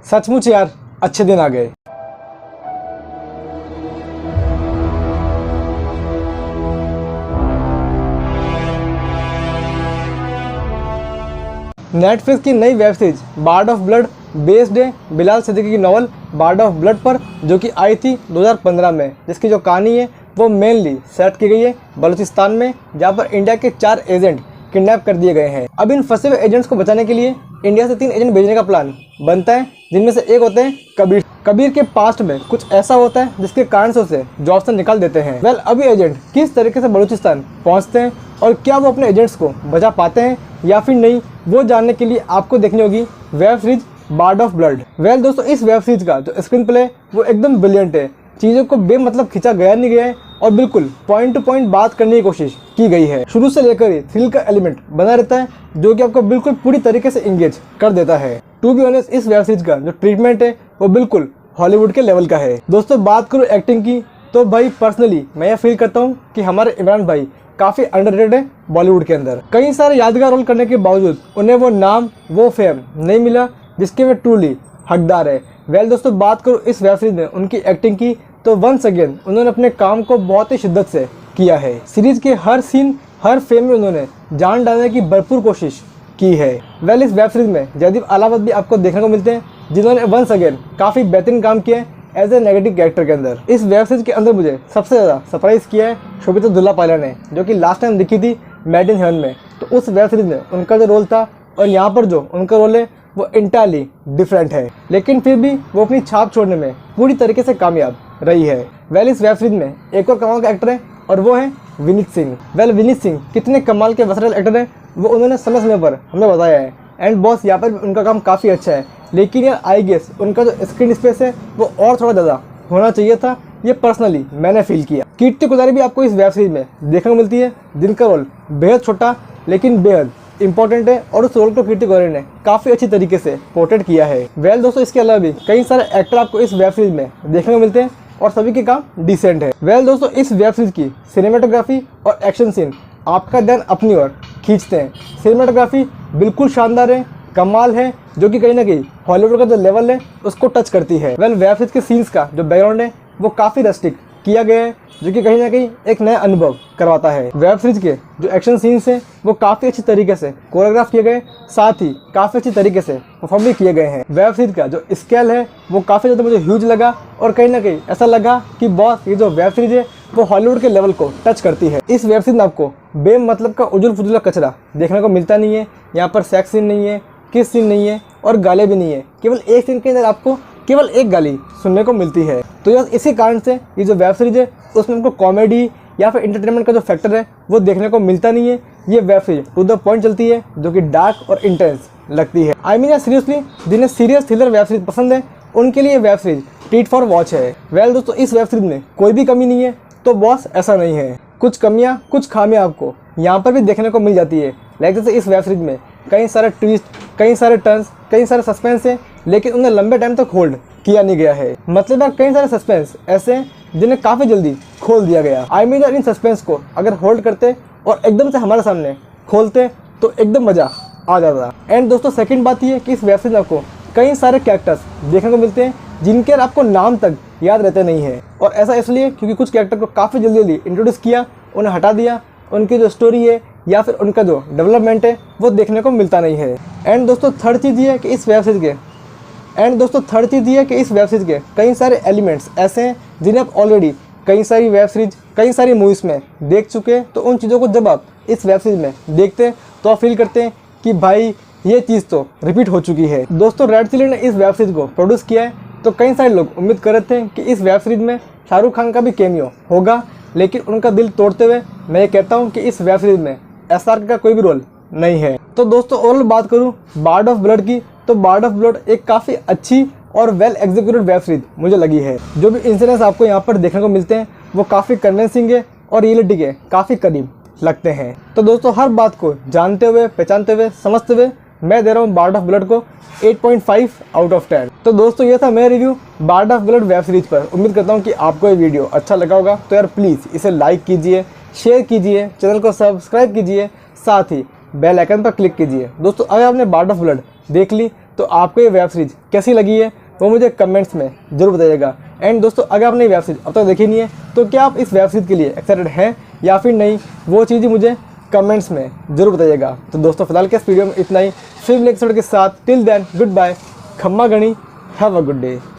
सचमुच यार अच्छे दिन आ गए। नेटफ्लिक्स की नई web series Bard of Blood based है बिलाल सिद्दीकी की नॉवल बार्ड ऑफ ब्लड पर, जो कि आई थी 2015 में, जिसकी जो कहानी है वो मेनली सेट की गई है बलूचिस्तान में, जहाँ पर इंडिया के 4 एजेंट किडनैप कर दिए गए हैं। अब इन फंसे हुए एजेंट्स को बचाने के लिए इंडिया से 3 एजेंट भेजने का प्लान बनता है, जिनमें से एक होते हैं कबीर। कबीर के पास्ट में कुछ ऐसा होता है जिसके कारण से उसे जॉब से निकाल देते हैं। वेल, अभी एजेंट किस तरीके से बलूचिस्तान पहुंचते हैं और क्या वो अपने एजेंट्स को बचा पाते हैं या फिर नहीं, वो जानने के लिए आपको देखनी होगी web series Bard of Blood. Well दोस्तों, इस वेब सीरीज का जो स्क्रीन प्ले वो एकदम ब्रिलियंट है। चीज़ों को बेमतलब खींचा गया नहीं गया है और बिल्कुल पॉइंट टू पॉइंट बात करने की कोशिश की गई है। शुरू से लेकर ही थ्रिल का एलिमेंट बना रहता है, जो कि आपको बिल्कुल पूरी तरीके से इंगेज कर देता है। टू बी ऑनेस्ट, इस वेब सीरीज का जो ट्रीटमेंट है वो बिल्कुल हॉलीवुड के लेवल का है। दोस्तों, बात करूँ एक्टिंग की, तो भाई पर्सनली मैं ये फील करता हूँ कि हमारे इमरान भाई काफ़ी अंडररेटेड है बॉलीवुड के अंदर। कई सारे यादगार रोल करने के बावजूद उन्हें वो नाम वो फेम नहीं मिला जिसके वे ट्रूली हकदार है। वेल दोस्तों, बात करूँ इस वेब सीरीज में उनकी एक्टिंग की, तो वंस अगेन उन्होंने अपने काम को बहुत ही शिद्दत से किया है। सीरीज के हर सीन हर फ्रेम में उन्होंने जान डालने की भरपूर कोशिश की है। वेल, इस वेब सीरीज में जयदीप अलावत भी आपको देखने को मिलते हैं, जिन्होंने वंस अगेन काफ़ी बेहतरीन काम किया है एज ए नेगेटिव कैरेक्टर के अंदर। इस वेब सीरीज के अंदर मुझे सबसे ज़्यादा सरप्राइज किया है शोभिता दुल्ला पायला ने, जो कि लास्ट टाइम दिखी थी मेड इन हेवन में। तो उस वेब सीरीज में उनका जो रोल था और यहाँ पर जो उनका रोल है वो इंटायरली डिफरेंट है, लेकिन फिर भी वो अपनी छाप छोड़ने में पूरी तरीके से कामयाब रही है। वेल, इस वेब सीरीज में एक और कमाल का एक्टर है और वो है विनीत सिंह। वेल, विनीत सिंह कितने कमाल के वर्सेटाइल एक्टर हैं वो उन्होंने समय समय पर हमें बताया है। एंड बॉस, यहाँ पर उनका काम काफ़ी अच्छा है, लेकिन यार आई गेस उनका जो स्क्रीन स्पेस है वो और थोड़ा ज़्यादा होना चाहिए था। ये पर्सनली मैंने फील किया। कीर्ति कुदारी भी आपको इस वेब सीरीज में देखने को मिलती है, जिनका रोल बेहद छोटा लेकिन बेहद इंपॉर्टेंट है और उस रोल को कीर्ति कुदारी ने काफ़ी अच्छी तरीके से पोर्ट्रेट किया है। वेल दोस्तों, इसके अलावा भी कई सारे एक्टर आपको इस वेब सीरीज में देखने को मिलते हैं और सभी के काम डिसेंट है। वेल दोस्तों, इस वेब सीरीज की सिनेमेटोग्राफी और एक्शन सीन आपका ध्यान अपनी ओर खींचते हैं। सिनेमेटोग्राफी बिल्कुल शानदार है, कमाल है, जो कि कहीं ना कहीं हॉलीवुड का जो लेवल है उसको टच करती है। वेल, वेब सीरीज के सीन्स का जो बैकग्राउंड है वो काफ़ी रस्टिक किया गया है, जो कि कहीं ना कहीं एक नया अनुभव करवाता है। वेब सीरीज के जो एक्शन सीन्स हैं वो काफ़ी अच्छी तरीके से कोरियोग्राफ किए गए, साथ ही काफ़ी अच्छी तरीके से परफॉर्म भी किए गए हैं। वेब सीरीज का जो स्केल है वो काफ़ी ज़्यादा मुझे ह्यूज लगा और कहीं ना कहीं ऐसा लगा कि बॉस, ये जो वेब सीरीज है वो हॉलीवुड के लेवल को टच करती है। इस वेब सीरीज में आपको बेमतलब का उजुल फुजुल कचरा देखने को मिलता नहीं है। यहाँ पर सेक्स सीन नहीं है, किस सीन नहीं है और गाली भी नहीं है। केवल एक सीन के अंदर आपको केवल एक गाली सुनने को मिलती है। तो यार इसी कारण से ये जो वेब सीरीज है उसमें हमको कॉमेडी या फिर एंटरटेनमेंट का जो फैक्टर है वो देखने को मिलता नहीं है। ये web series to the point चलती है, जो कि डार्क और इंटेंस लगती है। आई मीन यार सीरियसली, जिन्हें सीरियस थ्रिलर वेब सीरीज पसंद है उनके लिए web series treat for watch है। वेल दोस्तों, इस वेब सीरीज में कोई भी कमी नहीं है, तो बॉस ऐसा नहीं है। कुछ कमियाँ कुछ खामियाँ आपको यहाँ पर भी देखने को मिल जाती है। लाइक जैसे इस वेब सीरीज में कई सारे ट्विस्ट, कई सारे टर्न्स, कई सारे सस्पेंस हैं, लेकिन उन्हें लंबे टाइम तक होल्ड किया नहीं गया है। मतलब यार कई सारे सस्पेंस ऐसे हैं जिन्हें काफ़ी जल्दी खोल दिया गया। आई मीन यार इन सस्पेंस को अगर होल्ड करते और एकदम से हमारे सामने खोलते तो एकदम मज़ा आ जाता। एंड दोस्तों, सेकंड बात ये है कि इस वेब सीरीज में आपको कई सारे कैरेक्टर्स देखने को मिलते हैं जिनके आपको नाम तक याद रहते नहीं है। और ऐसा इसलिए क्योंकि कुछ कैरेक्टर को काफ़ी जल्दी इंट्रोड्यूस किया, उन्हें हटा दिया, उनकी जो स्टोरी है या फिर उनका जो डेवलपमेंट है वो देखने को मिलता नहीं है। एंड दोस्तों, थर्ड चीज़ ये है कि इस वेब सीरीज के कई सारे एलिमेंट्स ऐसे हैं जिन्हें आप ऑलरेडी कई सारी वेब सीरीज, कई सारी मूवीज़ में देख चुके हैं। तो उन चीज़ों को जब आप इस वेब सीरीज में देखते हैं तो आप फील करते हैं कि भाई ये चीज़ तो रिपीट हो चुकी है। दोस्तों, रेड चिली ने इस वेब सीरीज को प्रोड्यूस किया है, तो कई सारे लोग उम्मीद कर रहे थे कि इस वेब सीरीज में शाहरुख खान का भी कैमियो होगा, लेकिन उनका दिल तोड़ते हुए मैं ये कहता हूँ कि इस वेब सीरीज में एसआर का कोई भी रोल नहीं है। तो दोस्तों, ओवरऑल बात करूँ बार्ड ऑफ ब्लड की, तो बार्ड ऑफ ब्लड एक काफ़ी अच्छी और वेल एग्जीक्यूटेड वेब सीरीज मुझे लगी है। जो भी इंसिडेंट्स आपको यहाँ पर देखने को मिलते हैं वो काफ़ी कन्विंसिंग है और रियलिटी के काफ़ी करीब लगते हैं। तो दोस्तों, हर बात को जानते हुए, पहचानते हुए, समझते हुए मैं दे रहा हूँ बार्ड ऑफ ब्लड को 8.5 आउट ऑफ 10। तो दोस्तों, ये था मेरा review Bard of Blood web series पर। उम्मीद करता हूँ कि आपको ये वीडियो अच्छा लगा होगा। तो यार प्लीज़ इसे लाइक कीजिए, शेयर कीजिए, चैनल को सब्सक्राइब कीजिए, साथ ही बेल आइकन पर क्लिक कीजिए। दोस्तों, अगर आपने बार्ड ऑफ ब्लड देख ली तो आपको ये वेब सीरीज़ कैसी लगी है वो मुझे कमेंट्स में ज़रूर बताइएगा। एंड दोस्तों, अगर आपने वेब सीरीज़ अब तक देखी नहीं है तो क्या आप इस वेब सीरीज़ के लिए एक्साइटेड हैं या फिर नहीं, वो चीज़ मुझे कमेंट्स में ज़रूर बताइएगा। तो दोस्तों, फिलहाल के इस वीडियो में इतना ही। फिर एपिसोड के साथ, टिल देन गुड बाय, खम्मा गणी, हैव अ गुड डे।